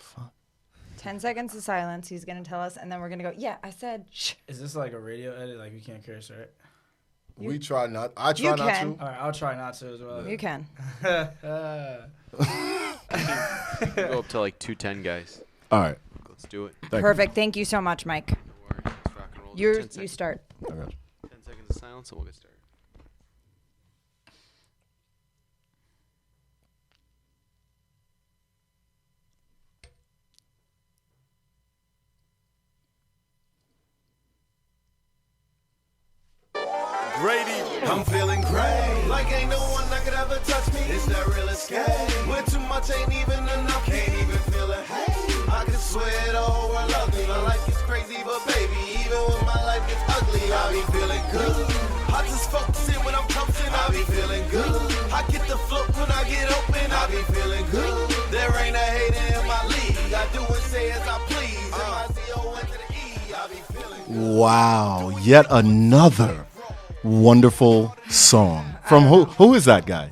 fuck? 10 seconds of silence. He's going to tell us, and then we're going to go, yeah, I said shh. Is this like a radio edit? Like, we can't curse, right? We try not. I try You not can. to. All right, I'll try not to as well. You can. Go up to like 210, guys. All right. Let's do it. Perfect. Thank you so much, Mike. No worries. Let's rock and roll. You 10 seconds. start. I got you. 10 seconds of silence, and we'll get started. I'm feeling great, like ain't no one that could ever touch me. It's that real escape, where too much ain't even enough. Can't even feel it, hey, I can swear the whole world loves me. My life is crazy, but baby, even when my life is ugly, I be feeling good. I just focus in when I'm Thompson, I be feeling good. I get the float when I get open, I be feeling good. There ain't a hater in my league, I do and say as I please. M-I-C-O into the E, I be feeling good. Wow, yet another wonderful song. From who? Who is that guy?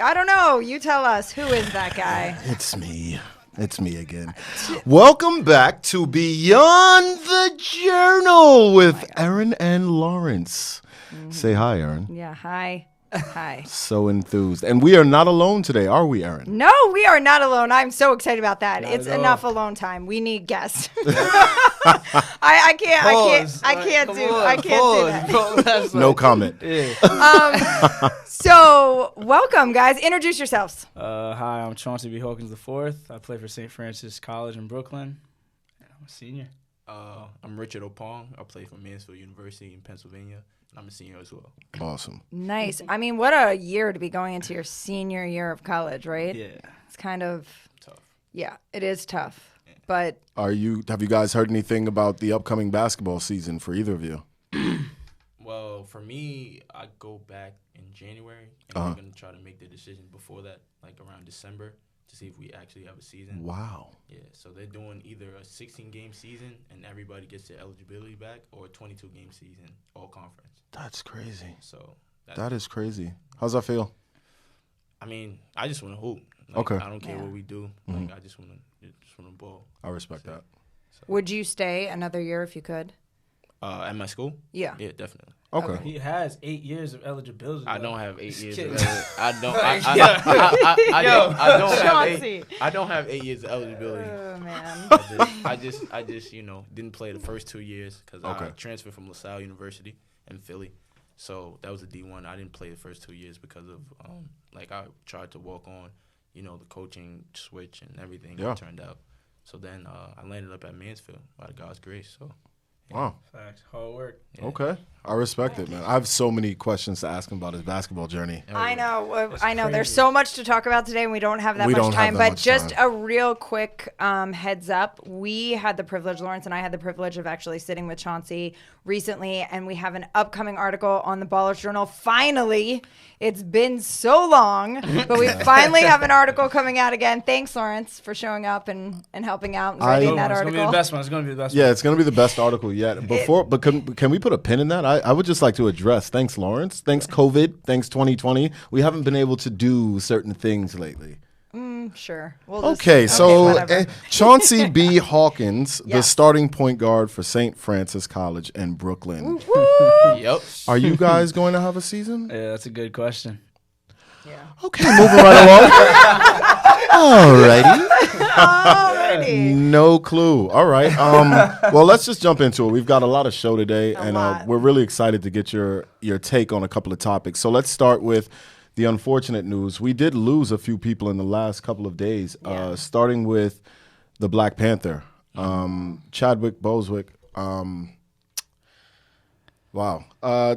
I don't know. You tell us. Who is that guy? It's me. It's me again. Welcome back to Beyond the Journal with Erin and Lawrence. Say hi, Erin. Yeah, hi. Hi. So enthused. And we are not alone today, are we, Erin? No, we are not alone. I'm so excited about that. Not It's at all. enough alone time. We need guests. I can't do that. No comment. So, welcome, guys. Introduce yourselves. Hi, I'm Chauncey Hawkins IV. I play for St. Francis College in Brooklyn. And I'm a senior. I'm Richard Oppong. I play for Mansfield University in Pennsylvania, and I'm a senior as well. Awesome. Nice. I mean, what a year to be going into your senior year of college, right? Yeah. It's kind of Tough. Yeah, it is tough. But Have you guys heard anything about the upcoming basketball season for either of you? Well, for me, I go back in January, and I'm going to try to make the decision before that, like around December, to see if we actually have a season. Wow. Yeah, so they're doing either a 16-game season and everybody gets their eligibility back, or a 22-game season, all conference. That's crazy. So That is crazy. How's that feel? I mean, I just want to hoop. Like, Okay. I don't care what we do. Like, I just want to ball. I respect that. would you stay another year if you could? At my school? Yeah. Yeah, definitely. Okay. He has 8 years of eligibility. I though. don't have 8 years. kidding. I don't. Chauncey. I don't have 8 years of eligibility. Oh man. I just didn't play the first 2 years because I Okay. transferred from LaSalle University in Philly. So that was a D1. I didn't play the first 2 years because of like I tried to walk on, the coaching switch and everything Yeah. turned out. So then I landed up at Mansfield by God's grace. So Wow. Facts. Hard work. yeah. Okay. I respect it, man. I have so many questions to ask him about his basketball journey. I know. That's I know. There's crazy. so much to talk about today, and we don't have that We much don't have time. that But much just time. a real quick heads up: we had the privilege, Lawrence and I had the privilege of actually sitting with Chauncey recently, and we have an upcoming article on the Ballers Journal. Finally, it's been so long, but we finally have an article coming out again. Thanks, Lawrence, for showing up and helping out and writing that It's going to be the article. best one. It's going to be the best Yeah, one. it's going to be the best article yet. But can we put a pin in that? I would just like to address, thanks, Lawrence. Thanks, COVID. Thanks, 2020. We haven't been able to do certain things lately. Sure. We'll just- Okay, so whatever. Chauncey B. Hawkins, the Yes. starting point guard for St. Francis College in Brooklyn. Yep. Are you guys going to have a season? Yeah, that's a good question. Okay, moving right along. Alrighty. Alrighty. No clue. All right. Well, let's just jump into it. We've got a lot of show today, and lot. we're really excited to get your take on a couple of topics. So let's start with the unfortunate news. We did lose a few people in the last couple of days, starting with the Black Panther, Chadwick Boseman. Wow.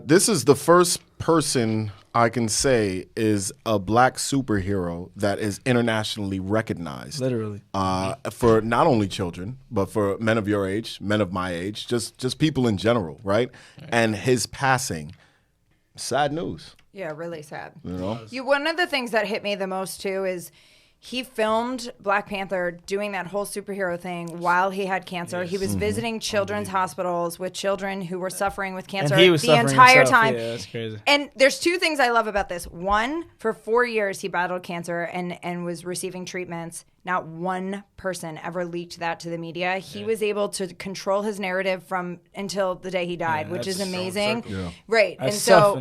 This is the first person I can say is a black superhero that is internationally recognized. Literally. For not only children, but for men of your age, men of my age, just people in general, right? And his passing, sad news. Yeah, really sad. You know? One of the things that hit me the most too is, he filmed Black Panther doing that whole superhero thing while he had cancer. He was visiting children's hospitals with children who were suffering with cancer And he was the suffering entire himself. time. Yeah, that's crazy. And there's two things I love about this. One, for 4 years he battled cancer and was receiving treatments. Not one person ever leaked that to the media. He was able to control his narrative from until the day he died, which is that's amazing. Yeah. Right. That's and so tough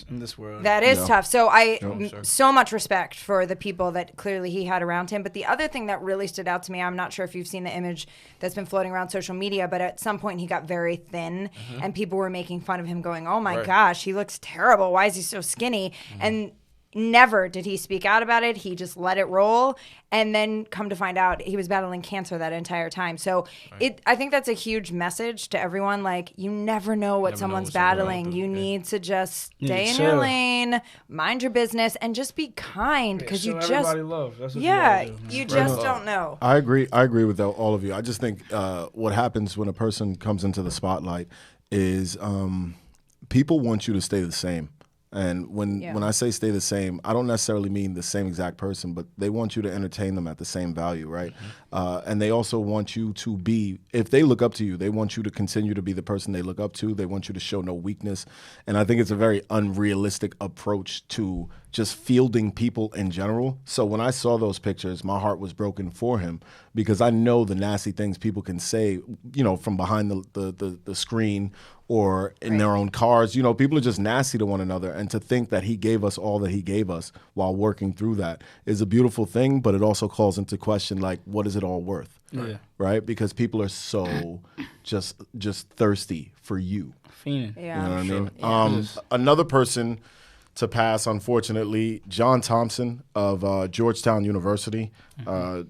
in this world. that is tough. So Sure. so much respect for the people that clearly he had around him. But the other thing that really stood out to me, I'm not sure if you've seen the image that's been floating around social media, but at some point he got very thin and people were making fun of him going, oh my gosh, he looks terrible. Why is he so skinny? And never did he speak out about it. He just let it roll. And then come to find out he was battling cancer that entire time. So I think that's a huge message to everyone. Like, you never know what someone's battling. You need to just stay in your chill. lane, mind your business, and just be kind because you just, everybody love. That's what you just don't know. I agree with all of you. I just think what happens when a person comes into the spotlight is people want you to stay the same. And when I say stay the same, I don't necessarily mean the same exact person, but they want you to entertain them at the same value, right? And they also want you to be, if they look up to you, they want you to continue to be the person they look up to. They want you to show no weakness. And I think it's a very unrealistic approach to just fielding people in general. So when I saw those pictures, my heart was broken for him because I know the nasty things people can say, from behind the screen or in their own cars. People are just nasty to one another. And to think that he gave us all that he gave us while working through that is a beautiful thing, but it also calls into question, like, what is it all worth? Yeah. Right? Because people are so just thirsty for you. Fiending. Yeah. You know what I mean? Another person to pass, unfortunately, John Thompson of Georgetown University,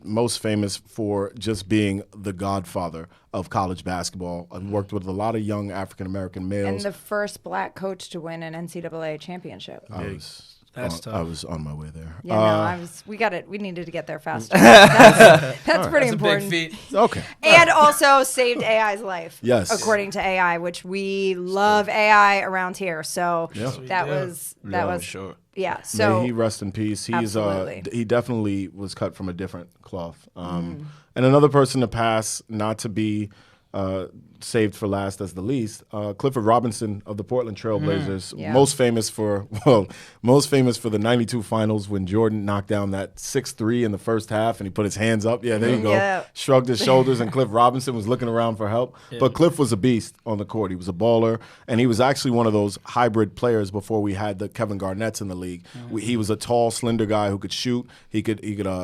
most famous for just being the godfather of college basketball. I've worked with a lot of young African-American males. And the first black coach to win an NCAA championship. That's tough. I was on my way there. Yeah, we needed to get there faster. That's pretty important. Big feat. Okay. And also saved AI's life. Yes. According to AI, which we love AI around here. So that was Sure. yeah. So May he rest in peace. Absolutely. He definitely was cut from a different cloth. And another person to pass, not to be saved for last as the least, Clifford Robinson of the Portland Trailblazers, Yeah. most famous for the '92 finals when Jordan knocked down that 6-3 in the first half and he put his hands up. Yeah, there you go. Yeah. Shrugged his shoulders and Cliff Robinson was looking around for help. But Cliff was a beast on the court. He was a baller, and he was actually one of those hybrid players before we had the Kevin Garnett's in the league. He was a tall, slender guy who could shoot. He could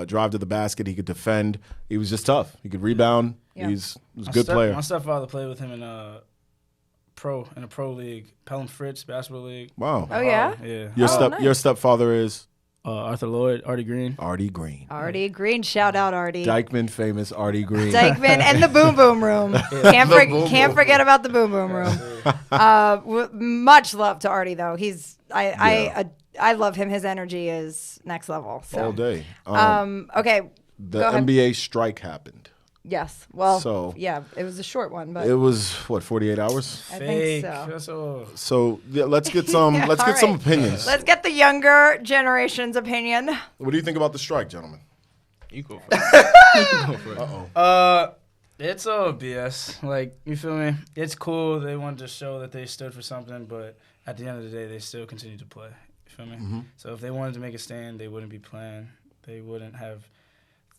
drive to the basket. He could defend. He was just tough. He could rebound. Yeah. He was a good player. My stepfather played with him in a pro league, Pelham Fritz basketball league. Wow. Oh yeah. Yeah. nice. Your stepfather is Arthur Lloyd, Artie Green. Artie Green. Artie Green, shout out Artie. Dykeman famous Artie Green. Dykeman and the Boom Boom Room. Can't forget about the Boom Boom Room. Much love to Artie though. I love him. His energy is next level. So. All day. Okay. The go ahead. NBA strike happened. Yes. Well. So- yeah, it was a short one, but It was 48 hours. I think so. That's all. So let's get some Yeah, let's all get some right. opinions. Let's get the younger generation's opinion. What do you think about the strike, gentlemen? You go for it. Uh-oh. It's all BS. Like, you feel me? It's cool. They wanted to show that they stood for something, but at the end of the day, they still continue to play. You feel me? So if they wanted to make a stand, they wouldn't be playing. They wouldn't have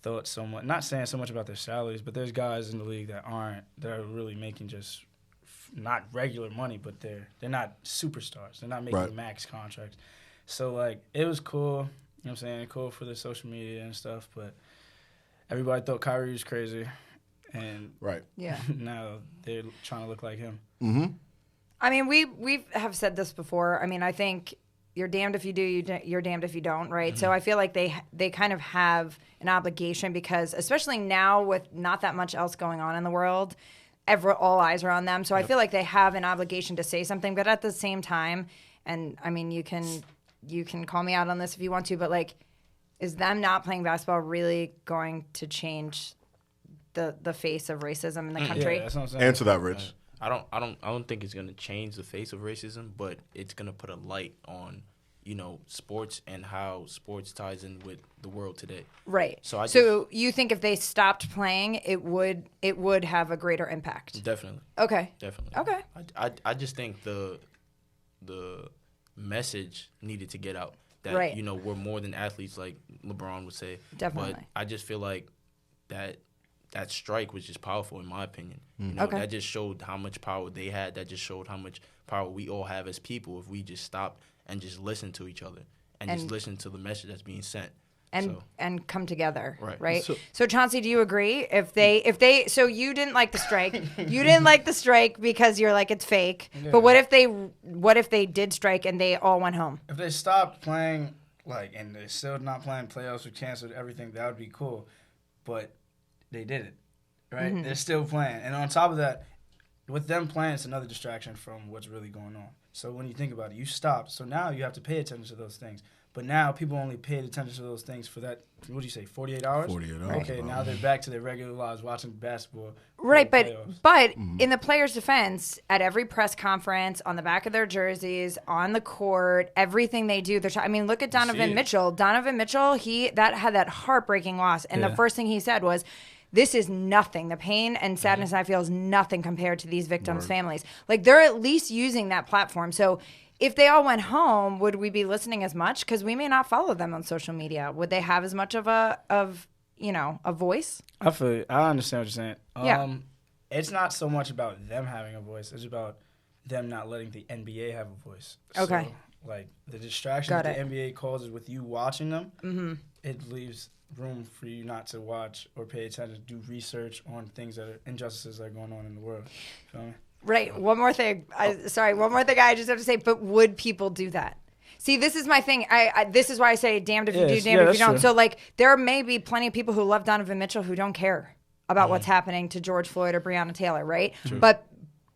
thought so much. Not saying so much about their salaries, but there's guys in the league that are really making just not regular money, but they're not superstars. They're not making Right. max contracts. So, like, it was cool. You know what I'm saying? Cool for the social media and stuff, but everybody thought Kyrie was crazy. And Right. Yeah. now they're trying to look like him. Mm-hmm. I mean, we have said this before. I mean, I think you're damned if you do, you're damned if you don't, right? So I feel like they kind of have an obligation because, especially now with not that much else going on in the world, all eyes are on them. So I feel like they have an obligation to say something. But at the same time, and I mean, you can call me out on this if you want to, but like, is them not playing basketball really going to change the face of racism in the country? Yeah, that's what I'm saying. Answer that, Rich. I don't think it's gonna change the face of racism, but it's gonna put a light on sports and how sports ties in with the world today. Right. So you think if they stopped playing, it would have a greater impact? Definitely. Okay. Definitely. Okay. I just think the message needed to get out that Right. We're more than athletes, like LeBron would say. Definitely. But I just feel like that strike was just powerful in my opinion. Okay. That just showed how much power they had. That just showed how much power we all have as people if we just stop and just listen to each other and just listen to the message that's being sent. And come together, right? So Chauncey, do you agree? If they, so you didn't like the strike, you didn't like the strike because you're like it's fake. Yeah. But what if they did strike and they all went home? If they stopped playing, and they're still not playing playoffs or canceled everything, that would be cool. But they did it, right? Mm-hmm. They're still playing, and on top of that, with them playing, it's another distraction from what's really going on. So when you think about it, you stop. So now you have to pay attention to those things. But now people only paid attention to those things for that, what do you say, 48 hours? 48 hours. Okay, now they're back to their regular lives watching basketball. Right, playoffs. but in the players' defense, at every press conference, on the back of their jerseys, on the court, everything they do, look at Donovan Mitchell. Donovan Mitchell, that had that heartbreaking loss, and the first thing he said was, "This is nothing. The pain and sadness I feel is nothing compared to these victims' families." Like, they're at least using that platform. So if they all went home, would we be listening as much? Because we may not follow them on social media. Would they have as much of a voice? I feel you. I understand what you're saying. Yeah. It's not so much about them having a voice. It's about them not letting the NBA have a voice. Okay. So, the distraction that the NBA causes with you watching them, it leaves room for you not to watch or pay attention, do research on things injustices that are going on in the world. Feel me? Right. One more thing. One more thing I just have to say, but would people do that? See, this is my thing. This is why I say damned if you do, damned if you don't. True. So, there may be plenty of people who love Donovan Mitchell who don't care about what's happening to George Floyd or Breonna Taylor, right? True. But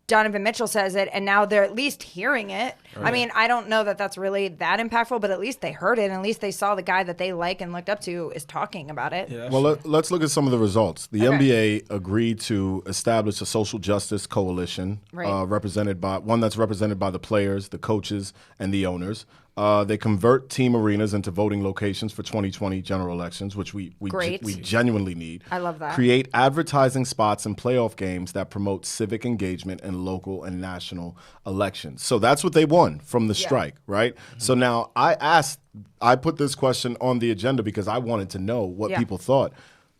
Donovan Mitchell says it, and now they're at least hearing it. Right. I don't know that that's really that impactful, but at least they heard it, and at least they saw the guy that they like and looked up to is talking about it. Yeah, well, let's look at some of the results. The NBA agreed to establish a social justice coalition, represented by the players, the coaches, and the owners. They convert team arenas into voting locations for 2020 general elections, which we genuinely need. I love that. Create advertising spots in playoff games that promote civic engagement in local and national elections. So that's what they won from the strike, right? Mm-hmm. So now I put this question on the agenda because I wanted to know what people thought.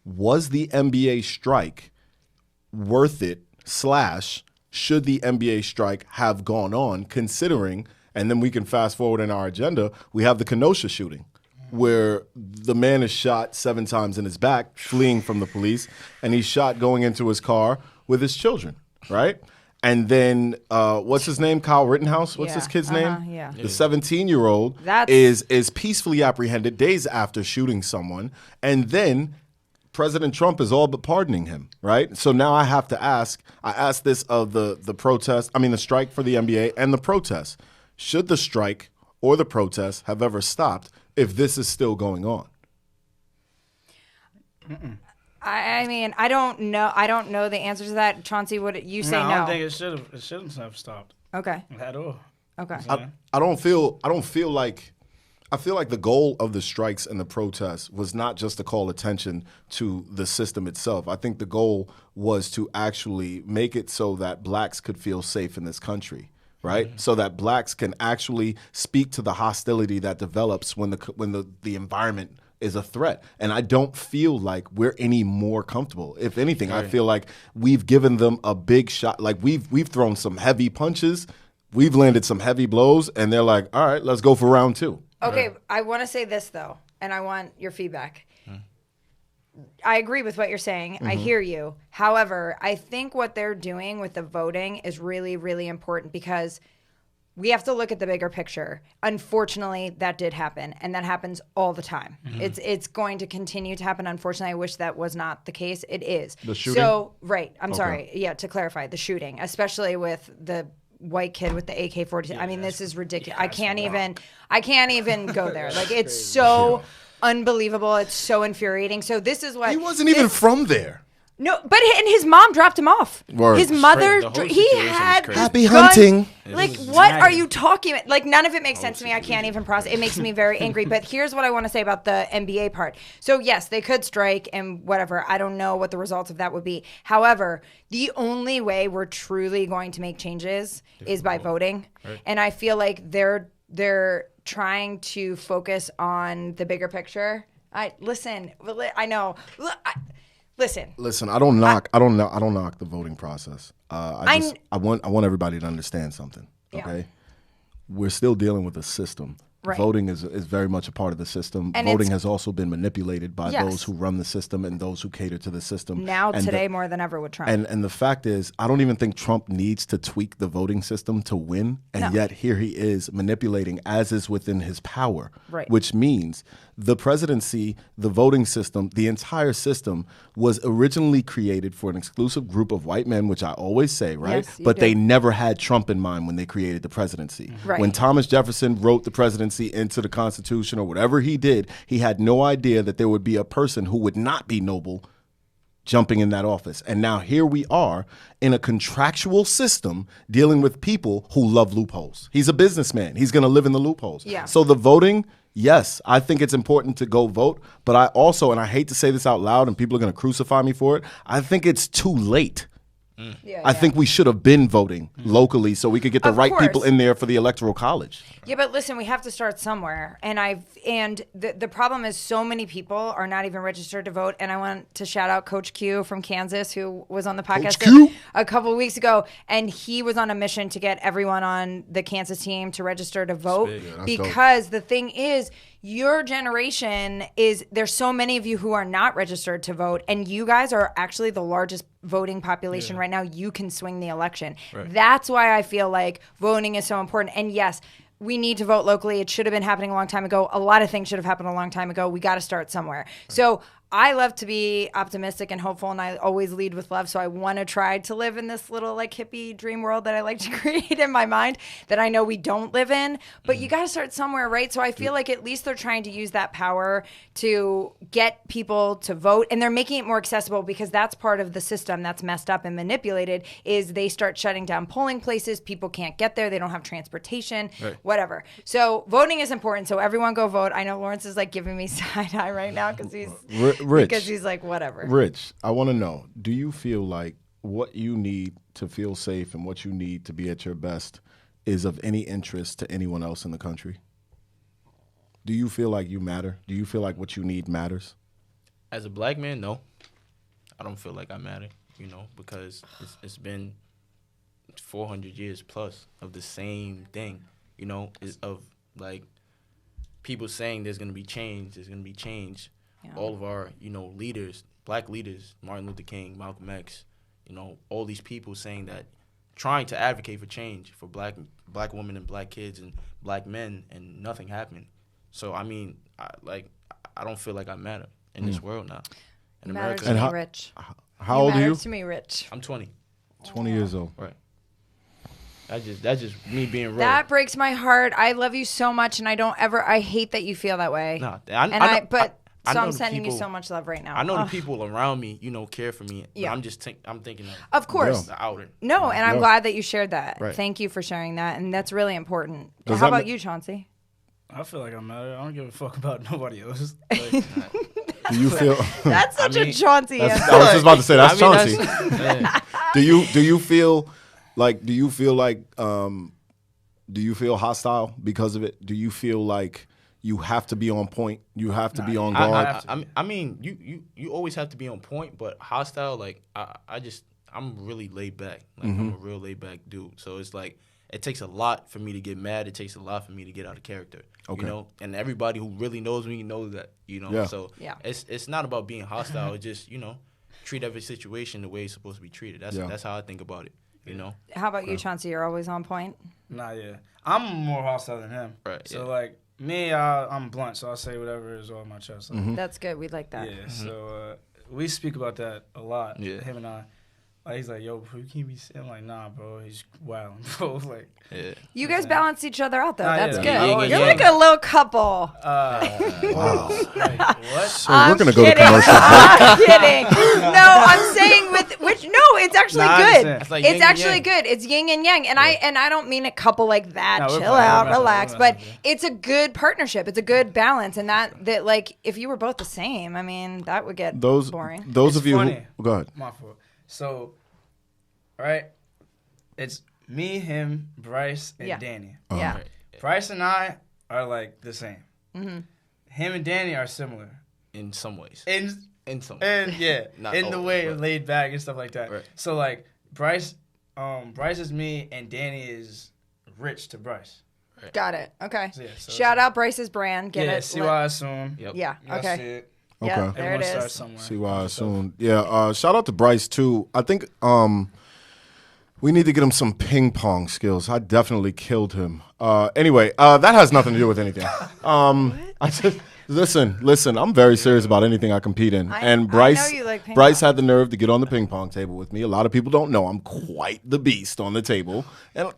Was the NBA strike worth it / should the NBA strike have gone on, considering, and then we can fast forward in our agenda, we have the Kenosha shooting where the man is shot 7 times in his back, fleeing from the police, and he's shot going into his car with his children, right? And then, what's his name? Kyle Rittenhouse? What's this kid's name? Yeah. The 17-year-old is peacefully apprehended days after shooting someone, and then President Trump is all but pardoning him, right? So now I have to ask, I asked this of the strike for the NBA and the protest. Should the strike or the protest have ever stopped if this is still going on? I don't know. I don't know the answer to that. Chauncey, would you say no? I don't think it shouldn't have stopped. Okay. At all. Okay. I feel like the goal of the strikes and the protests was not just to call attention to the system itself. I think the goal was to actually make it so that blacks could feel safe in this country. Right, so that blacks can actually speak to the hostility that develops when the environment is a threat. And I don't feel like we're any more comfortable. If anything, I feel like we've given them a big shot. Like we've thrown some heavy punches, we've landed some heavy blows, and they're like, all right, let's go for round 2. Okay, I want to say this though, and I want your feedback. I agree with what you're saying. Mm-hmm. I hear you. However, I think what they're doing with the voting is really, really important because we have to look at the bigger picture. Unfortunately, that did happen, and that happens all the time. Mm-hmm. It's going to continue to happen. Unfortunately, I wish that was not the case. It is. The shooting? So, right. I'm sorry. Yeah, to clarify, the shooting, especially with the white kid with the AK-47. Yeah, this is ridiculous. I can't even go there. Like, it's so unbelievable. It's so infuriating. So this is what he wasn't even from there. No, but and his mom dropped him off. Word. His mother, The whole he situation was had crazy. Happy guns. hunting. Like, was what are maddening. you talking about? Like, none of it makes sense to me. I can't even process. It makes me very angry. But here's what I want to say about the NBA part. So, yes, they could strike and whatever. I don't know what the results of that would be. However, the only way we're truly going to make changes is by voting. Right. And I feel like they're trying to focus on the bigger picture. I know. Listen. I don't knock the voting process. I want everybody to understand something. Okay, we're still dealing with a system. Right. Voting is very much a part of the system. And Voting has also been manipulated by Yes. those who run the system and those who cater to the system. Now, And today, more than ever with Trump. And the fact is, I don't even think Trump needs to tweak the voting system to win. And No. yet here he is manipulating as is within his power. Right. Which means the presidency, the voting system, the entire system was originally created for an exclusive group of white men, which I always say, right? Yes, you But do. they never had Trump in mind when they created the presidency. Right. When Thomas Jefferson wrote the presidency into the Constitution or whatever he did, he had no idea that there would be a person who would not be noble jumping in that office. And now here we are in a contractual system dealing with people who love loopholes. He's a businessman. He's going to live in the loopholes. Yeah. So the voting, yes, I think it's important to go vote. But I also, and I hate to say this out loud and people are going to crucify me for it, I think it's too late. I think we should have been voting locally so we could get the Of right people course. in there for the electoral college. Yeah, but listen, we have to start somewhere. And the problem is so many people are not even registered to vote. And I want to shout out Coach Q from Kansas, who was on the podcast Q? a couple of weeks ago. And he was on a mission to get everyone on the Kansas team to register to vote. that's Because the thing is, your generation there's so many of you who are not registered to vote, and you guys are actually the largest voting population right now. You can swing the election. Right. That's why I feel like voting is so important. And yes, we need to vote locally. It should have been happening a long time ago. A lot of things should have happened a long time ago. We got to start somewhere. So I love to be optimistic and hopeful, and I always lead with love. So I want to try to live in this little like hippie dream world that I like to create in my mind that I know we don't live in. But you got to start somewhere, right? So I feel like at least they're trying to use that power to get people to vote, and they're making it more accessible because that's part of the system that's messed up and manipulated. Is they start shutting down polling places. People can't get there. They don't have transportation. Right. Whatever. So voting is important. So everyone go vote. I know Lawrence is like giving me side eye right now because he's. Rich. Because he's like, whatever. Rich, I want to know, do you feel like what you need to feel safe and what you need to be at your best is of any interest to anyone else in the country? Do you feel like you matter? Do you feel like what you need matters? As a black man, no. I don't feel like I matter, because it's been 400 years plus of the same thing, is of like people saying there's going to be change, Yeah. All of our, leaders, black leaders, Martin Luther King, Malcolm X, all these people saying that, trying to advocate for change for black women and black kids and black men, and nothing happened. So, I mean, I don't feel like I matter in this world now. In Matters America. to And me, how- Rich. How old are you? Matters to me, Rich. I'm 20. 20 years old. Right. That's just me being real. That breaks my heart. I love you so much, and I hate that you feel that way. Nah, So I know I'm the sending you people- so much love right now. I know the Ugh. people around me, care for me. Yeah. But I'm thinking Of course. the outer. No, and I'm Yeah. glad that you shared that. Right. Thank you for sharing that, and that's really important. Does How that about ma- you, Chauncey? I feel like I matter. I don't give a fuck about nobody else. Like, Do you feel? That's such a mean, Chauncey I answer. was just about to say that's I mean, Chauncey. yeah. Do you feel like do you feel hostile because of it? Do you feel like you have to be on point? You have to be on guard. I mean, you always have to be on point, but hostile. Like I'm really laid back. Like I'm a real laid back dude. So it's like it takes a lot for me to get mad. It takes a lot for me to get out of character. Okay. And everybody who really knows me knows that. Yeah. So Yeah. it's not about being hostile. It's just treat every situation the way it's supposed to be treated. That's how I think about it. How about you, Chauncey? You're always on point. nah, yeah. I'm more hostile than him. Right, So, yeah. like, me, I'm blunt, so I'll say whatever is on my chest. Like, That's good. We like that. Yeah, so we speak about that a lot, Yeah. him and I. Like, he's like, yo, bro, you can't be saying, I'm like, nah, bro, he's wild, bro. Like, Yeah. You guys balance each other out, though. Nah, That's yeah. good. Yeah, You're yeah. like a little couple. wow. Like, what? So we're gonna go to kidding. commercial. I'm kidding. No, I'm saying actually Nah, I good. understand. It's like It's yin and actually yang. good. It's yin and yang, and I don't mean a couple like that. No, we're Chill fine. out, We're fine. relax. We're But fine. it's a good partnership. It's a good balance, and that like if you were both the same, I mean, that would get boring. Those It's of you funny. who go ahead. My fault. So, right, it's me, him, Bryce, and Yeah. Danny. Yeah. Right. Bryce and I are like the same. Mm-hmm. Him and Danny are similar. In some ways. In some. and yeah, Not in the always, way but- laid back and stuff like that. Right. So like Bryce is me and Danny is Rich to Bryce. Got it. Okay. So, yeah, so Shout out Bryce's brand. Get yeah, it. see why I assume. Yep. Yeah. You guys see Okay. it. Yeah. Okay. There it Everyone starts is. somewhere. See why I soon. Yeah. Shout out to Bryce too. I think we need to get him some ping pong skills. I definitely killed him. Anyway, that has nothing to do with anything. I just listen. I'm very serious about anything I compete in. And Bryce, know you like ping Bryce pong. had the nerve to get on the ping pong table with me. A lot of people don't know I'm quite the beast on the table. And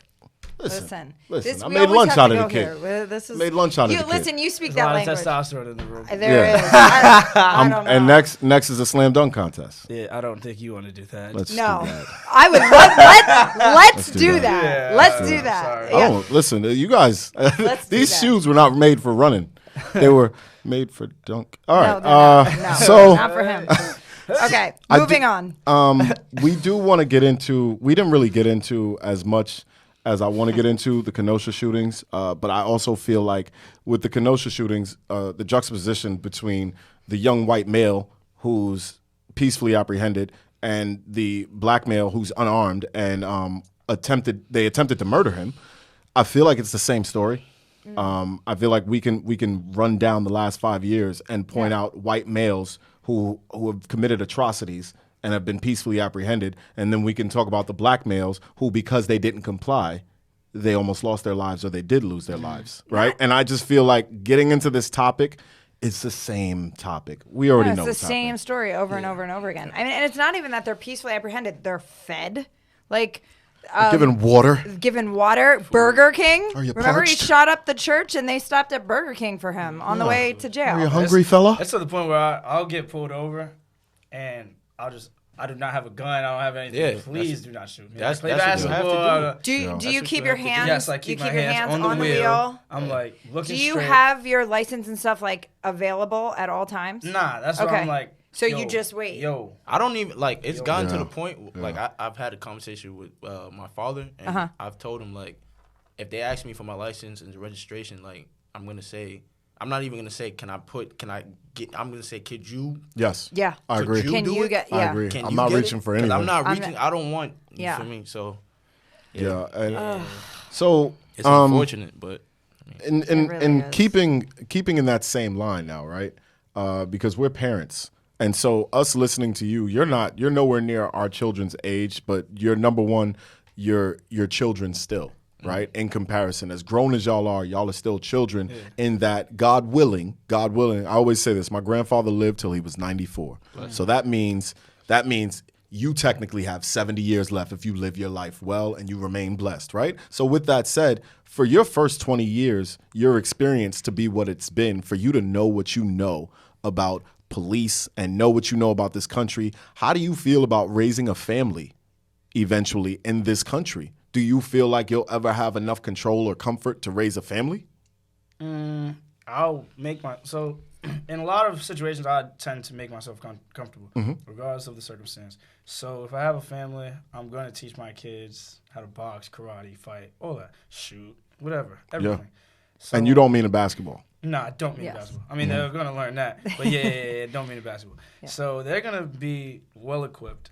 listen. This- I we made always lunch have out to of go the kid. here. This is Made lunch out of you. the kid. Listen, you speak There's a that lot of language. testosterone in the room. There Yeah. is. I don't know. And next is a slam dunk contest. Yeah, I don't think you want to do that. Let's No, do that. I would let's do do that. that. Yeah, Let's do I'm that. sorry. Yeah. Oh, listen, you guys. Let's do These that. shoes were not made for running; they were made for dunk. All right. No, they're not. No, so not for him. Okay, I moving do- on. we do want to get into. We didn't really get into as much as I want to get into the Kenosha shootings, but I also feel like with the Kenosha shootings, the juxtaposition between the young white male who's peacefully apprehended and the black male who's unarmed and attempted to murder him. I feel like it's the same story. I feel like we can run down the last 5 years and point out white males who have committed atrocities and have been peacefully apprehended, and then we can talk about the black males who, because they didn't comply, they almost lost their lives or they did lose their lives, right? And I just feel like getting into this topic, it's the same topic. We already know It's the what's same happening. story over and over and over again. I mean, and it's not even that they're peacefully apprehended; they're fed. Like Given water. given water. Burger King. Are you Remember, he parched? shot up the church, and they stopped at Burger King for him on the way to jail. Are you hungry, fella? That's to the point where I'll get pulled over, and I do not have a gun. I don't have anything. Yeah, Please do not shoot me. that's- I play that's what you have to basketball. do. Do you That's keep what you your have to do. hands? Yes, I keep you my keep your hands hands on the wheel. I'm like looking Do you straight. have your license and stuff like available at all times? Nah, that's what Okay. I'm like. So yo, you just wait. Yo, I don't even like. It's gotten to Yeah. the point. Like I've had a conversation with my father, and Uh-huh. I've told him like, if they ask me for my license and the registration, like I'm gonna say, I'm not even gonna say, I'm gonna say, could you? Yes. Yeah. I Could agree. you Can do you it? get? I Yeah. agree. Can I'm you not get reaching it? for 'Cause anything. I'm not I'm reaching. not- I don't want. You Yeah. feel me? So Yeah. And so it's unfortunate, but in really in is. keeping in that same line now, right? Because we're parents, and so us listening to you, you're nowhere near our children's age, but you're number one, your children still, right? In comparison, as grown as y'all are still children. In that, God willing, I always say this: my grandfather lived till he was 94, so that means you technically have 70 years left if you live your life well and you remain blessed, right? So with that said, for your first 20 years, your experience to be what it's been, for you to know what you know about police and know what you know about this country, how do you feel about raising a family eventually in this country? Do you feel like you'll ever have enough control or comfort to raise a family? I'll make so in a lot of situations I tend to make myself comfortable, regardless of the circumstance. So if I have a family, I'm going to teach my kids how to box, karate, fight, all that, shoot, whatever, everything. So, And you don't mean a basketball. No, I don't mean Yes. basketball. I mean, they're going to learn that. But yeah, don't mean basketball. So they're going to be well-equipped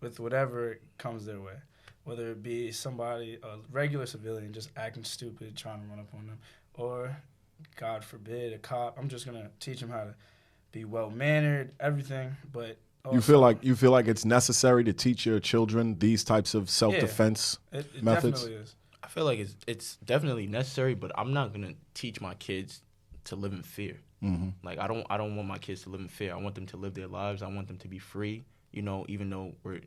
with whatever comes their way, whether it be somebody, a regular civilian, just acting stupid, trying to run up on them, or, God forbid, a cop. I'm just going to teach them how to be well-mannered, everything, but also, You feel like it's necessary to teach your children these types of self-defense it methods? definitely is. I feel like it's definitely necessary. But I'm not gonna teach my kids to live in fear. Like I don't want my kids to live in fear. I want them to live their lives. I want them to be free. You know, even though we're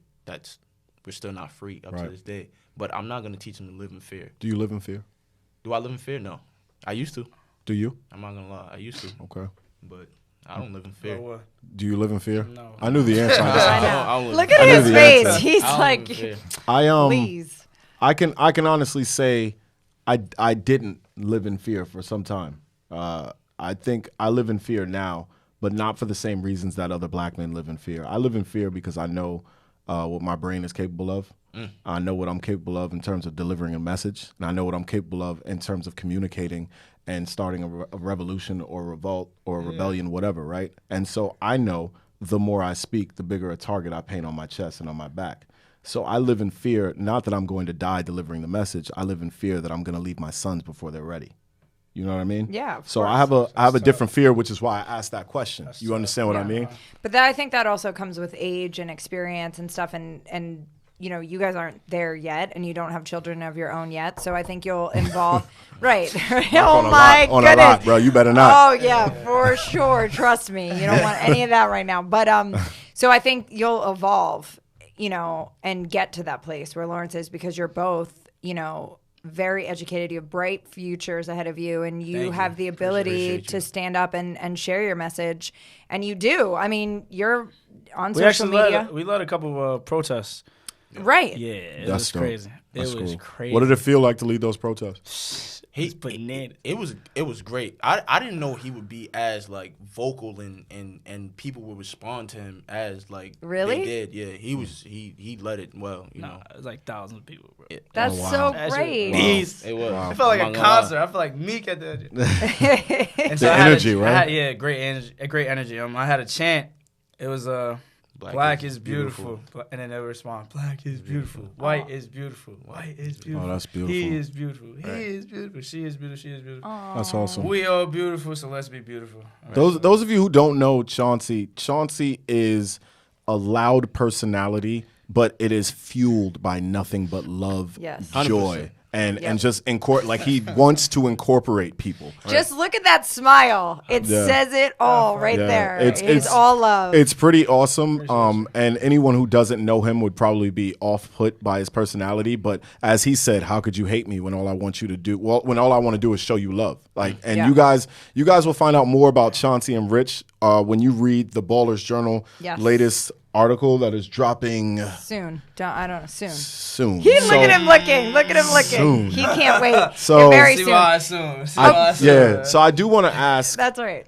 still not free up to Right. this day. But I'm not gonna teach them to live in fear. Do you live in fear? Do I live in fear? No, I used to. Do you? I'm not gonna lie, I used to. Okay. But I don't live in fear. Or what? Do you live in fear? No. I knew the answer. I know. live Look in at fear. his the face. answer. He's I don't like, live in fear. please. I can honestly say I didn't live in fear for some time. I think I live in fear now, but not for the same reasons that other black men live in fear. I live in fear because I know what my brain is capable of. I know what I'm capable of in terms of delivering a message, and I know what I'm capable of in terms of communicating and starting a revolution or revolt or rebellion, whatever, right? And so I know the more I speak, the bigger a target I paint on my chest and on my back. So I live in fear, not that I'm going to die delivering the message. I live in fear that I'm going to leave my sons before they're ready. You know what I mean? Yeah, of So course. I have a different fear, which is why I asked that question. You understand what I mean? But I think that also comes with age and experience and stuff. And you know, you guys aren't there yet, and you don't have children of your own yet. So I think you'll involve, right? Oh my On goodness, a lot, bro. You better not. Oh yeah, for sure. Trust me, you don't want any of that right now. But so I think you'll evolve, you know, and get to that place where Lawrence is, because you're both, you know, very educated. You have bright futures ahead of you, and you have the ability to stand up and share your message. And you do. I mean, you're on social media. We led a couple of protests. Right. Yeah, it That's was dope. crazy. That's it was cool. crazy. What did it feel like to lead those protests? It was great. I didn't know he would be as like vocal and people would respond to him as like Really? they did. Yeah, he led it well. You know, it was like thousands of people, bro. That's Oh, wow. so That shit great. was beast. it was. I felt like I'm a not gonna lie. concert. I felt like Meek at the and The energy, right? Yeah, great energy. I had a chant. It was Black is beautiful. And then they would respond, Black is beautiful. White is beautiful. White is beautiful. Oh, that's beautiful. He is beautiful. He is beautiful. She is beautiful. She is beautiful. That's awesome. We are beautiful, so let's be beautiful. Those of you who don't know Chauncey is a loud personality, but it is fueled by nothing but love, Yes. joy, 100%. and just like he wants to incorporate people. Just look at that smile. It Yeah. says it all right Yeah. there. He's all love. It's pretty awesome. And anyone who doesn't know him would probably be off put by his personality. But as he said, how could you hate me when all I want you to do? Well, when all I want to do is show you love. Like, and Yeah. you guys will find out more about Chauncey and Rich when you read the Ballers Journal Yes. latest article that is dropping soon. I don't know. Soon. soon. Look at him looking. Look at him looking. Soon. He can't wait. So- very See soon. why I assume. See why I assume. Yeah. So I do want to ask, That's right.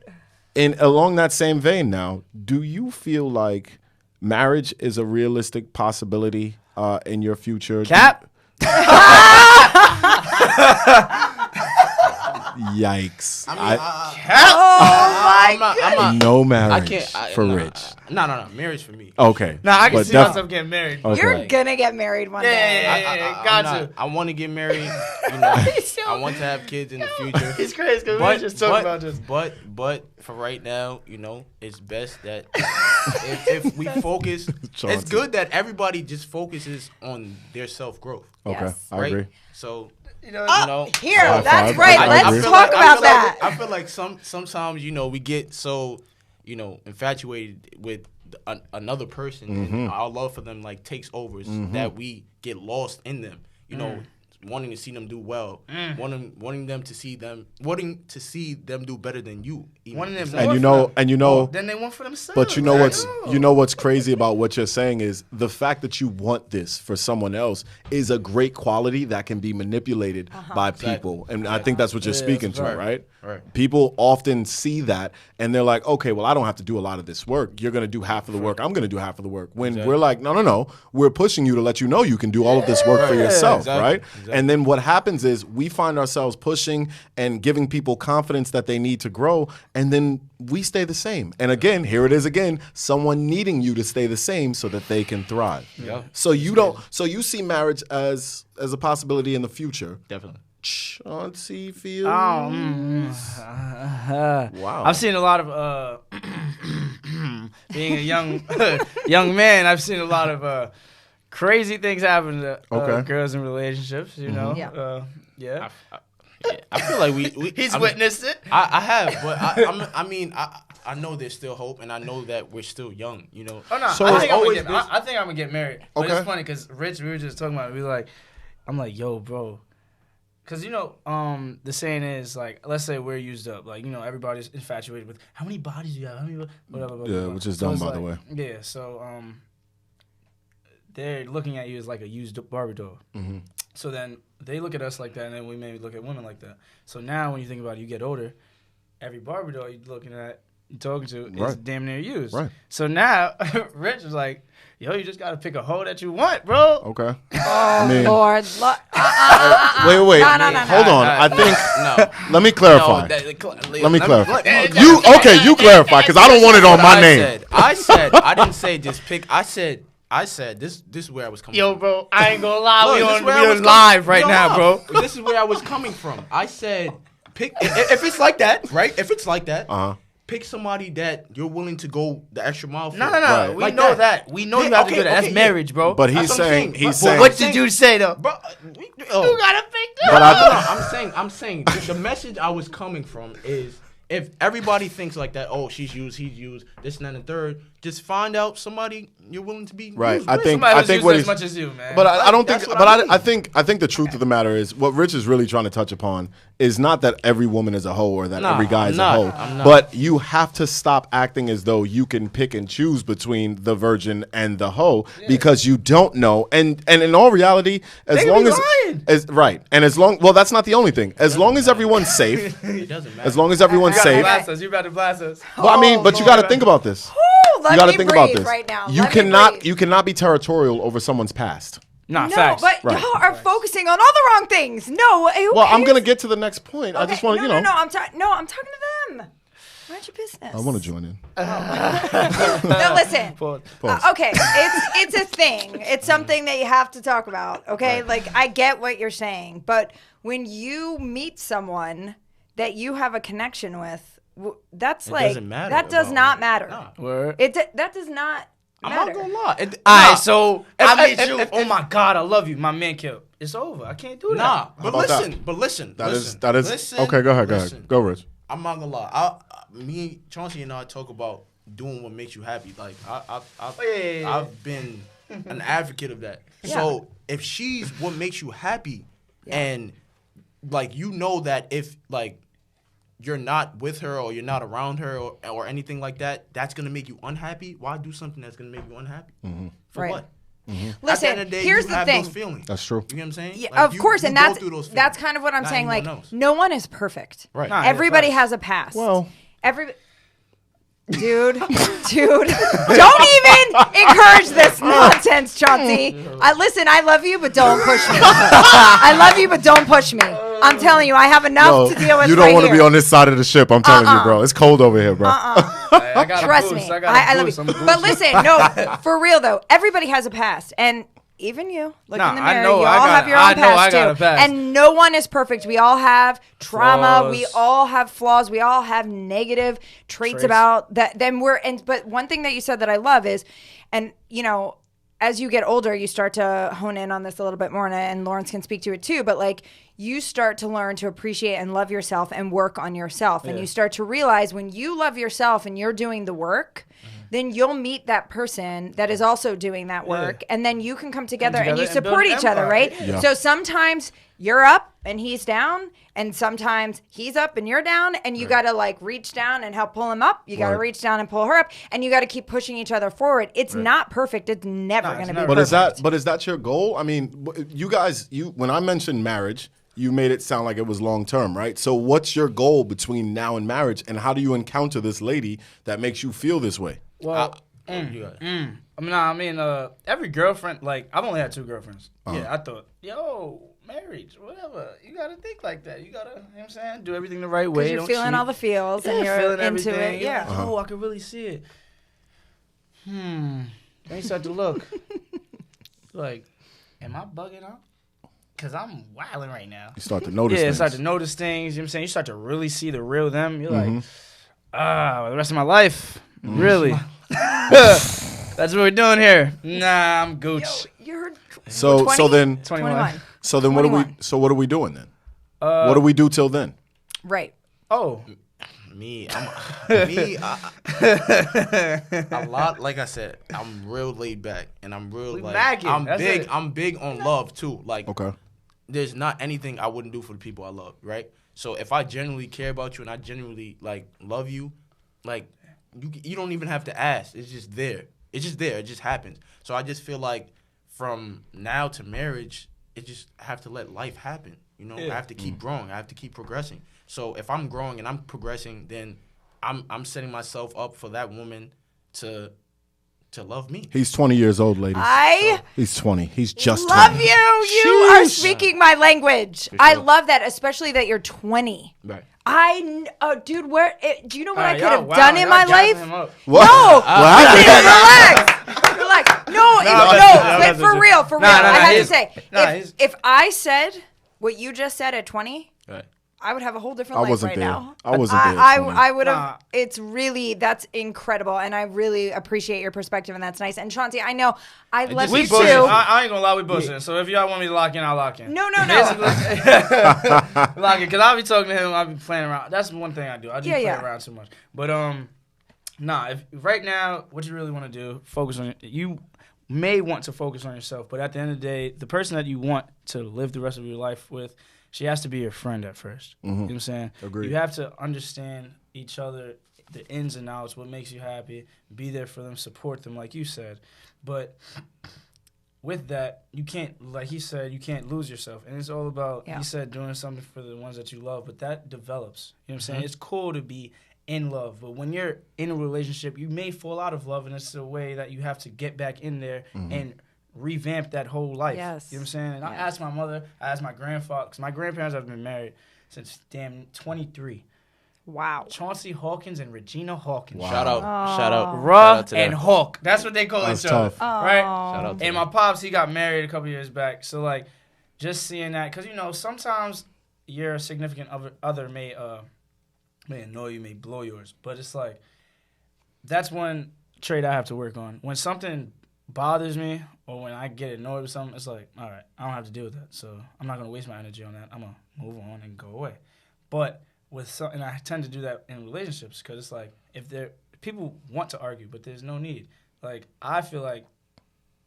along that same vein now, do you feel like marriage is a realistic possibility in your future? Cap. Yikes. Oh my I'm not. No I marriage can't. for nah, Rich. No. Marriage for me. Okay. Nah, I can But see def- myself getting married. Okay. You're gonna get married one day. Yeah. Got to. I want to get married. You know, I want to have kids in the future. It's crazy because we were just talking about this. But for right now, you know, it's best that if we focus, Chauncey. it's good that everybody just focuses on their self growth. Okay. Yes. I Right? agree. So You know, Here, High that's five. right. I Let's agree. talk about that. I feel like sometimes, you know, we get so, you know, infatuated with another person, and our love for them like takes over, that we get lost in them. You know, wanting to see them do well, wanting to see them do better than you. even. Wanting them It's more like- And you know, then they want for themselves. but you know what's crazy about what you're saying is the fact that you want this for someone else is a great quality that can be manipulated by people. And I think that's what you're speaking to, right? Right. People often see that and they're like, okay, well, I don't have to do a lot of this work. You're going to do half of the work. I'm going to do half of the work. When we're like, no. We're pushing you to let you know you can do all of this work for yourself, right? And then what happens is we find ourselves pushing and giving people confidence that they need to grow, and then we stay the same. And again, here it is again, someone needing you to stay the same so that they can thrive. Yeah. So you see marriage as a possibility in the future. Definitely. Chauncey feels. Wow. I've seen a lot of being a young man. I've seen a lot of crazy things happen to girls in relationships. You know. Yeah. I feel like we He's witnessed it. I have, but I know there's still hope, and I know that we're still young. You know. Oh no! So I think always I think I'm gonna get married. But Okay. it's funny because Rich, we were just talking about it. I'm like, yo, bro, Because, the saying is, like, let's say we're used up. Like, everybody's infatuated with how many bodies you have, how many, whatever. Yeah, which is dumb, it's by the way. Yeah, so they're looking at you as, like, a used Barbie doll. Mm-hmm. So then they look at us like that, and then we maybe look at women like that. So now when you think about it, you get older, every Barbie doll you're looking at, you're talking to is damn near used. Right. So now Rich is like, yo, you just got to pick a hoe that you want, bro. Okay. Oh, Lord. Wait. No. Hold on. I think. No. Let me clarify. Let me clarify. You clarify, because I don't want it on my name. I said I didn't say just pick. I said this is where I was coming Yo, from. bro, I ain't gonna lie. Look, we on live right No, now, bro. This is where I was coming from. I said pick if it's like that, right? If it's like that, pick somebody that you're willing to go the extra mile for. No. Right. We Like know that. that. We know you have to do that. That's marriage, bro. But That's he's what I'm saying. saying. He's But saying. What did you say, though? Bro, You gotta pick them. But I'm saying the message I was coming from is if everybody thinks like that, oh, she's used, he's used, this and that and the third, just find out somebody you're willing to be Right. used I with. think. Somebody I who's think used what as he's. much as you, man. But I don't think. That's what But I mean. I think the truth of the matter is what Rich is really trying to touch upon is not that every woman is a hoe or that Nah, every guy is I'm a not. hoe, I'm not. but you have to stop acting as though you can pick and choose between the virgin and the hoe because you don't know. And in all reality, as They long be as lying. right, and as long that's not the only thing. As long as everyone's safe, It doesn't matter. as long as everyone's You safe. about to blast us. Well, I mean, but you got to think about this. Let You got to me think breathe about this. right now. You Let me cannot. breathe. You cannot be territorial over someone's past. Nah, No, facts. but Right. y'all are focusing on all the wrong things. No, who Well, I'm cares? gonna get to the next point. I just want to, No, I'm talking to them. Mind your business. I want to join in. No, listen. Pause. Okay, it's a thing. It's something that you have to talk about. Okay, like I get what you're saying, but when you meet someone that you have a connection with, that's It like doesn't matter that does about not it. matter. Nah. Word. That does not I'm matter. not gonna lie. All right, so I if- meet you. if- Oh my God, I love you. My man killed. It's over. I can't do that. Nah, but about that? listen. That is listen, okay. Go ahead. listen. Go, Rich. I'm not gonna lie. Me, Chauncey, and I talk about doing what makes you happy. Like Yeah. I've been an advocate of that. Yeah. So if she's what makes you happy, and like you know that if like you're not with her or you're not around her or anything like that, that's gonna make you unhappy. Why do something that's gonna make you unhappy? For Right. what? At the Listen, end of the day, here's you the have thing. those feelings. That's true. You know what I'm saying? Yeah, Like, of course, you and go through those that's feelings. kind of what I'm Not saying. Like, anyone else. no one is perfect. Right. Nah, Everybody yeah, has a past. Well, Dude, don't even encourage this nonsense, Chauncey. Listen, I love you, but don't push me. I love you, but don't push me. I'm telling you, I have enough to deal with. you don't right want to here. be on this side of the ship. I'm telling you, bro. It's cold over here, bro. Hey, I got a Trust boost. me. I got a I love boost. you. I'm a But boost. listen, no, for real though, everybody has a past, and even you look Nah, in the I mirror. know You I all got- have your I own know I past got too, a past. and no one is perfect. We all have trauma. Flaws. We all have flaws. We all have negative traits about that. Then but one thing that you said that I love is, and you know, as you get older, you start to hone in on this a little bit more, and Lawrence can speak to it too. But like, you start to learn to appreciate and love yourself and work on yourself, and you start to realize when you love yourself and you're doing the work. Then you'll meet that person that is also doing that work, and then you can come together and you together and build support an each other, empire. right? Yeah. So sometimes you're up and he's down, and sometimes he's up and you're down, and you got to like reach down and help pull him up. You got to Right. reach down and pull her up, and you got to keep pushing each other forward. It's not perfect. It's never going to be never. perfect. But is that your goal? I mean, you guys, when I mentioned marriage, you made it sound like it was long term, right? So what's your goal between now and marriage, and how do you encounter this lady that makes you feel this way? Well, You got it. I mean, every girlfriend, like, I've only had 2 girlfriends. Yeah, I thought, yo, marriage, whatever. You got to think like that. You got to, you know what I'm saying? Do everything the right way. Because you're Don't feeling cheat. all the feels and you're feeling into everything. it. You're Yeah. like, oh, I can really see it. Then you start to look. Like, am I bugging out? Because I'm wilding right now. You start to notice Yeah, things. start to notice things. You know what I'm saying? You start to really see the real them. You're like, the rest of my life? Really? That's what we're doing here. Nah, I'm gooch. You're So 20? then 21. so then what are we 21. what are we doing then? What do we do till then? right. Oh. Me, a lot. Like I said, I'm real laid back, and I'm real We like macking. I'm That's big. it. I'm big on love too. Like Okay. there's not anything I wouldn't do for the people I love, right? So if I genuinely care about you and I genuinely like love you, like you don't even have to ask. It's just there. It's just there. It just happens. So I just feel like from now to marriage, it just have to let life happen. You know, I have to keep growing. I have to keep progressing. So if I'm growing and I'm progressing, then I'm setting myself up for that woman to love me. He's 20 years old, ladies. He's 20. He's just love 20. you are speaking my language. I love that, especially that you're 20. Right. Dude, do you know what I could y'all- have wow, done in y'all my gassing life? him up. What? No, happened? relax. No, but for real, I have to say, if I said what you just said at 20, Right. I would have a whole different I life wasn't right there. now. I wasn't there at 20. I would have. It's really, that's incredible, and I really appreciate your perspective, and that's nice. And Chauncey, I know I love We you bullshit. too. I ain't gonna lie, we bullshit. So if y'all want me to lock in, I'll lock in. No. Lock in, because I'll be talking to him. I'll be playing around. That's one thing I do. I just play Yeah. around too much. But if right now, what you really want to do, focus on you. May want to focus on yourself, but at the end of the day, the person that you want to live the rest of your life with, she has to be your friend at first. You know what I'm saying? Agreed. You have to understand each other, the ins and outs, what makes you happy, be there for them, support them, like you said. But with that, you can't, like he said, you can't lose yourself. And it's all about, he said, doing something for the ones that you love, but that develops. You know what I'm saying? It's cool to be in love, but when you're in a relationship, you may fall out of love, and it's a way that you have to get back in there and revamp that whole life. Yes. You know what I'm saying? And I asked my mother, I asked my grandfather, because my grandparents have been married since 23. Wow. Chauncey Hawkins and Regina Hawkins. Shout out. Raw to and them. Hawk. That's what they call That's each other. tough. Right? Shout out to And them. my pops, he got married a couple years back. So, like, just seeing that, because, sometimes your significant other may annoy you, may blow yours. But it's like, that's one trait I have to work on. When something bothers me or when I get annoyed with something, it's like, all right, I don't have to deal with that. So I'm not going to waste my energy on that. I'm going to move on and go away. But and I tend to do that in relationships because it's like, people want to argue, but there's no need. Like, I feel like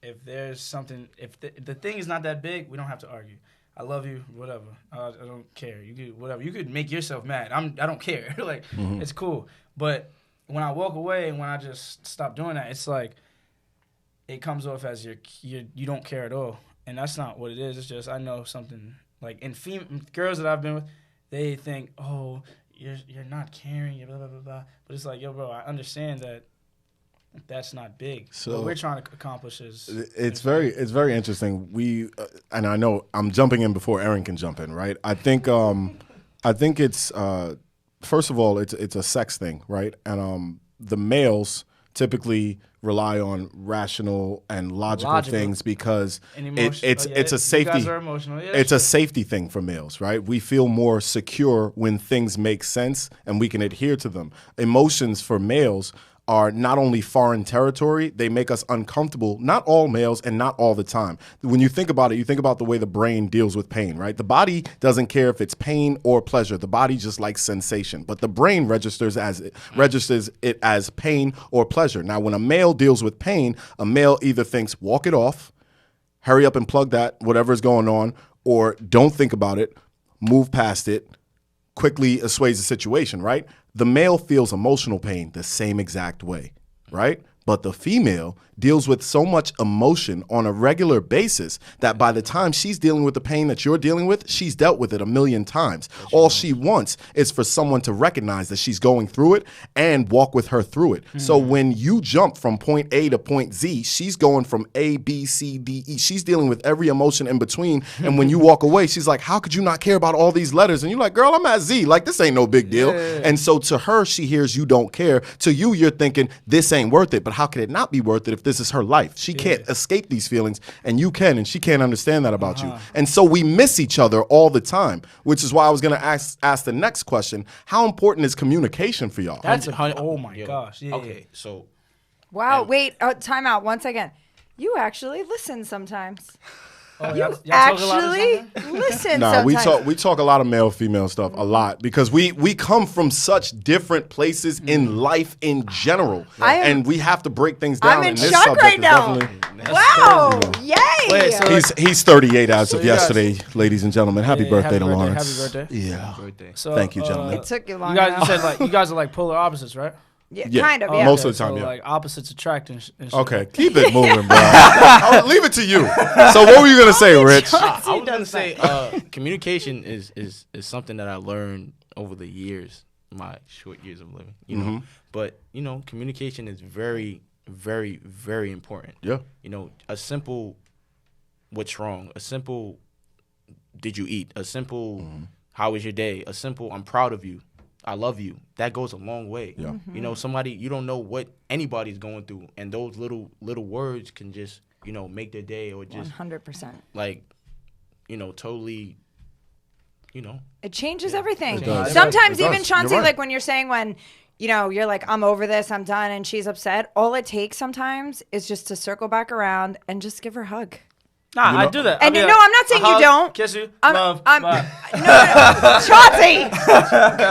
if there's something, if the thing is not that big, we don't have to argue. I love you, whatever. I don't care. You could whatever. You could make yourself mad. I don't care. Like, it's cool. But when I walk away and when I just stop doing that, it's like it comes off as you don't care at all, and that's not what it is. It's just I know something. Like in girls that I've been with, they think, oh, you're not caring, you're blah blah blah blah. But it's like, yo, bro, I understand that. That's not big. So what we're trying to accomplish is it's very interesting. And I know I'm jumping in before Erin can jump in, right? I think it's first of all it's a sex thing, right? And the males typically rely on rational and logical things because it's a safety. You guys are emotional. Yeah, it's a safety thing for males, right? We feel more secure when things make sense and we can adhere to them. Emotions for males are not only foreign territory, they make us uncomfortable, not all males and not all the time. When you think about it, you think about the way the brain deals with pain, right? The body doesn't care if it's pain or pleasure. The body just likes sensation, but the brain registers it as pain or pleasure. Now, when a male deals with pain, a male either thinks, walk it off, hurry up and plug that, whatever is going on, or don't think about it, move past it, quickly assuage the situation, right? The male feels emotional pain the same exact way, right? But the female deals with so much emotion on a regular basis that by the time she's dealing with the pain that you're dealing with, she's dealt with it 1,000,000 times. All she wants is for someone to recognize that she's going through it and walk with her through it. So when you jump from point A to point Z, she's going from A, B, C, D, E. She's dealing with every emotion in between. And when you walk away, she's like, how could you not care about all these letters? And you're like, girl, I'm at Z. Like, this ain't no big deal. Yeah. And so to her, she hears you don't care. To you, you're thinking, this ain't worth it. But how could it not be worth it if this is her life? She can't escape these feelings, and you can, and she can't understand that about you. And so we miss each other all the time, which is why I was going to ask the next question. How important is communication for y'all? Oh, my gosh. Yeah, okay, so. Wow, wait, time out, 1 second. You actually listen sometimes. Oh, You y'all talk a lot or actually something? listen. Nah, sometimes. we talk a lot of male female stuff a lot because we come from such different places in life in general, and we have to break things down. I'm in and this shock subject right is now. definitely- Wow! Yay! Wait, so He's 38 as of you guys- yesterday, ladies and gentlemen. Happy Yeah, birthday happy to birthday, Lawrence. happy birthday. Yeah. Birthday. So, Thank you, gentlemen. It took you long You guys, enough. you said like you guys are like polar opposites, right? Yeah, kind of. Yeah. most of the time, so yeah. like opposites attract and shit. Okay, keep it moving, bro. I'll leave it to you. So what were you gonna say, Rich? I was gonna say communication is something that I learned over the years, my short years of living. You know, but you know, communication is very, very, very important. Yeah. You know, a simple "What's wrong?" A simple "Did you eat?" A simple "How was your day?" A simple "I'm proud of you." I love you. That goes a long way. Yeah. You know, somebody, you don't know what anybody's going through, and those little words can just, you know, make their day, or just 100%. like, you know, totally, you know. It changes everything. It does. Sometimes It does. even Chauncey, You're right. like when you're saying when, you know, you're like, I'm over this, I'm done, and she's upset. All it takes sometimes is just to circle back around and just give her a hug. Nah, You I know- do that. And I'll be no, I'm not saying you hug, don't. Kiss you. I'm, Love. I'm bye. no, Chauncey,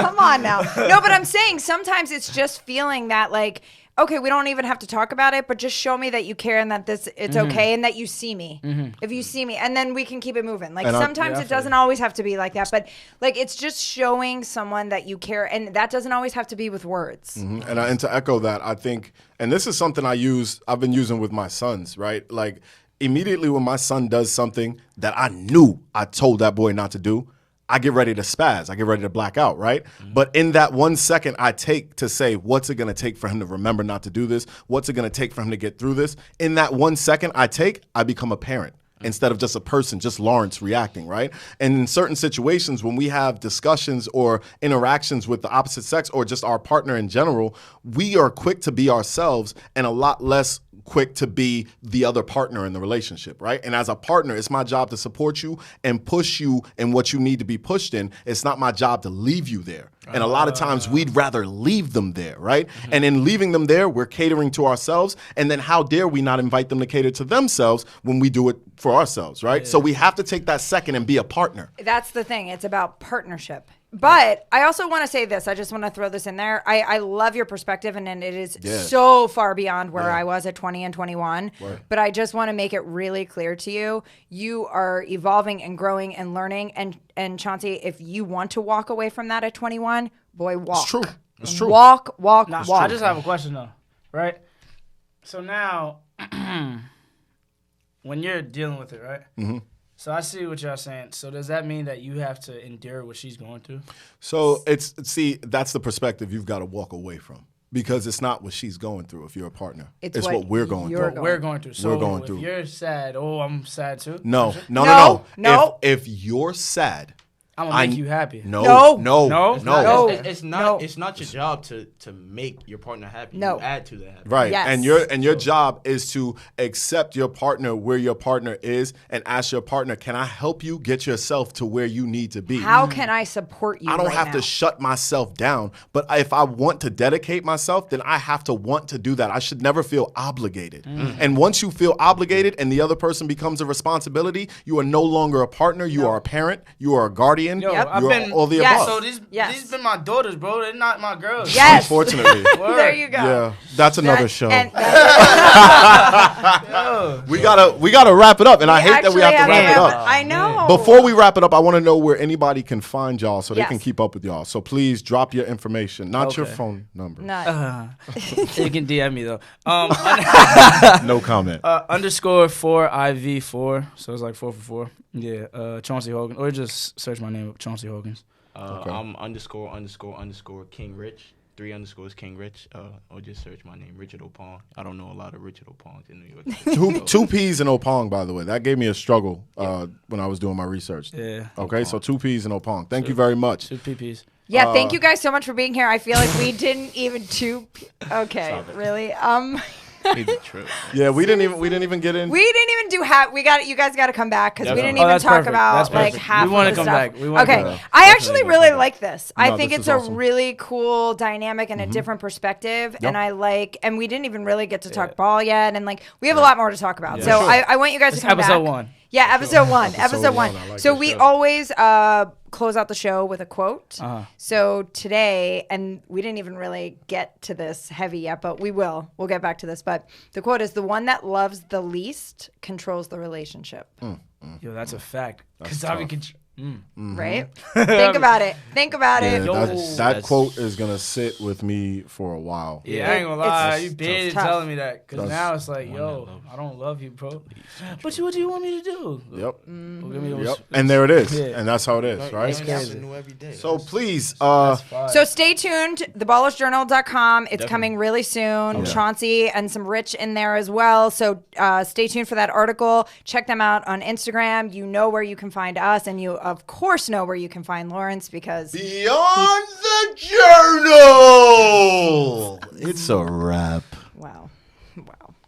come on now. No, but I'm saying sometimes it's just feeling that like, okay, we don't even have to talk about it, but just show me that you care and that it's okay and that you see me. If you see me, and then we can keep it moving. Like And sometimes Yeah, it doesn't always have to be like that, but like it's just showing someone that you care, and that doesn't always have to be with words. And to echo that, I think, and this is something I've been using with my sons, right? Like immediately when my son does something that I knew I told that boy not to do, I get ready to spaz. I get ready to black out, right? But in that 1 second I take to say, what's it going to take for him to remember not to do this? What's it going to take for him to get through this? In that 1 second I take, I become a parent. Instead of just a person, just Lawrence reacting, right? And in certain situations, when we have discussions or interactions with the opposite sex or just our partner in general, we are quick to be ourselves and a lot less quick to be the other partner in the relationship, right? And as a partner, it's my job to support you and push you in what you need to be pushed in. It's not my job to leave you there. And a lot of times we'd rather leave them there, right? And in leaving them there, we're catering to ourselves. And then how dare we not invite them to cater to themselves when we do it for ourselves, right? So we have to take that second and be a partner. That's the thing. It's about partnership. But I also want to say this. I just want to throw this in there. I love your perspective, and it is so far beyond where I was at 20 and 21. Right. But I just want to make it really clear to you. You are evolving and growing and learning. And Chauncey, if you want to walk away from that at 21, boy, walk. It's true. It's true. Walk, walk, Nah, walk. I just have a question though, right? So now, when you're dealing with it, right? Mm-hmm. So I see what y'all saying. So does that mean that you have to endure what she's going through? So that's the perspective you've got to walk away from. Because it's not what she's going through if you're a partner. It's what we're going you're through. We're going through. So We're going if through. you're sad, I'm sad too. No. No. If you're sad, I'm gonna make you happy. No. It's not your job to make your partner happy. No. You add to that happiness. Right. Yes. And your job is to accept your partner where your partner is and ask your partner, can I help you get yourself to where you need to be? How can I support you? I don't right have now? to shut myself down, but if I want to dedicate myself, then I have to want to do that. I should never feel obligated. And once you feel obligated and the other person becomes a responsibility, you are no longer a partner. You are a parent. You are a guardian. Yo, Yep. I've You are been all the Yes. above. So these been my daughters, bro. They're not my girls. Yes. Unfortunately. There you go. Yeah, that's another show. And We gotta wrap it up, and I hate that we have to wrap it up. I know. Before we wrap it up, I want to know where anybody can find y'all so they Yes. can keep up with y'all. So please drop your information, not your Okay. phone number. Nut. You can DM me though. No comment. _4IV4. So it's like 4 for 4. Yeah. Chauncey Hawkins, or just search my name, Chauncey Hawkins. I'm _ King Rich. 3 underscores King Rich. Or just search my name, Richard Oppong. I don't know a lot of Richard Oppongs in New York. two P's in Oppong, by the way. That gave me a struggle when I was doing my research. Yeah. Okay, so 2 P's in Oppong. Thank you very much. 2 PPs. Yeah, thank you guys so much for being here. I feel like we didn't even Okay, really? He's a trip. Yeah, we didn't even get in. We didn't even do half. You guys got to come back because we didn't Oh, even that's talk perfect. about That's like perfect. half We wanna of the come stuff. back. We wanna Okay, come back. I actually Definitely really come like this. I No, think this it's is a awesome. really cool dynamic and a different perspective, and I like. And we didn't even really get to talk ball yet, and like we have a lot more to talk about. Yeah. So Sure. I want you guys It's to come episode back. 1. Yeah, episode 1. Episode Episode 1. one, I like So this we show. always close out the show with a quote. Uh-huh. So today, and we didn't even really get to this heavy yet, but we will. We'll get back to this. But the quote is, the one that loves the least controls the relationship. Yo, that's a fact. That's Because tough. Right? Think about it. Think about Yeah, it. Yo. that That's- quote is gonna sit with me for a while. Yeah, I ain't gonna lie. It's You been tough. telling me that. Because That's now it's like, one yo, that loves I don't love you, bro. But what do you want me to do? Yep. Well, give me those- Yep. And there it is. Yeah. And that's how it is, right? It's crazy. new every day. So please, That's fire. So stay tuned. TheBallersJournal.com. It's coming really soon. Okay. Chauncey and some Rich in there as well. So stay tuned for that article. Check them out on Instagram. You know where you can find us, and you of course know where you can find Lawrence because Beyond the Journal. It's a wrap. wow.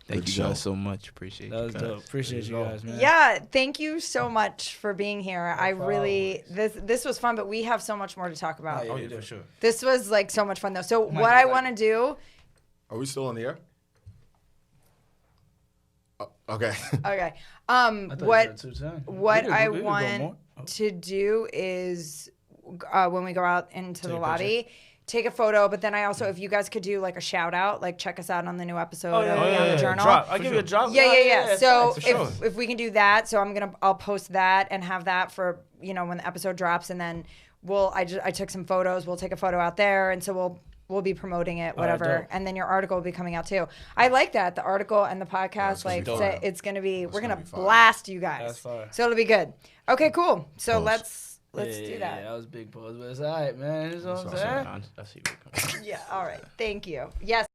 Thank you guys so much. Appreciate That was you dope. guys. Appreciate you guys, man. Yeah, thank you so much for being here. I really this was fun, but we have so much more to talk about. Oh, Yeah, for sure. This was like so much fun though. So my what I God. want to do, Are we still on the air? Okay. okay. I thought you What said 210. what We could- I we could go want more. Oh. to do is when we go out into the Take a lobby, take a photo. But then I also, if you guys could do like a shout out, like check us out on the new episode of Beyond the Journal. Drop. I'll give you a drop. Yeah. So for sure. if we can do that, so I'll post that and have that for when the episode drops, and then I took some photos. We'll take a photo out there, and so we'll be promoting it, whatever, dope. and then your article will be coming out too. I like that, the article and the podcast. gonna Like, be fire. it's gonna be, we're gonna gonna be fire. blast you guys. That's fire. So it'll be good. Okay, cool. So Pause. let's do that. Yeah, that was big pause, but it's all right, man. You know what I'm That's saying? I see where you're coming from. Yeah. All right. Thank you. Yes.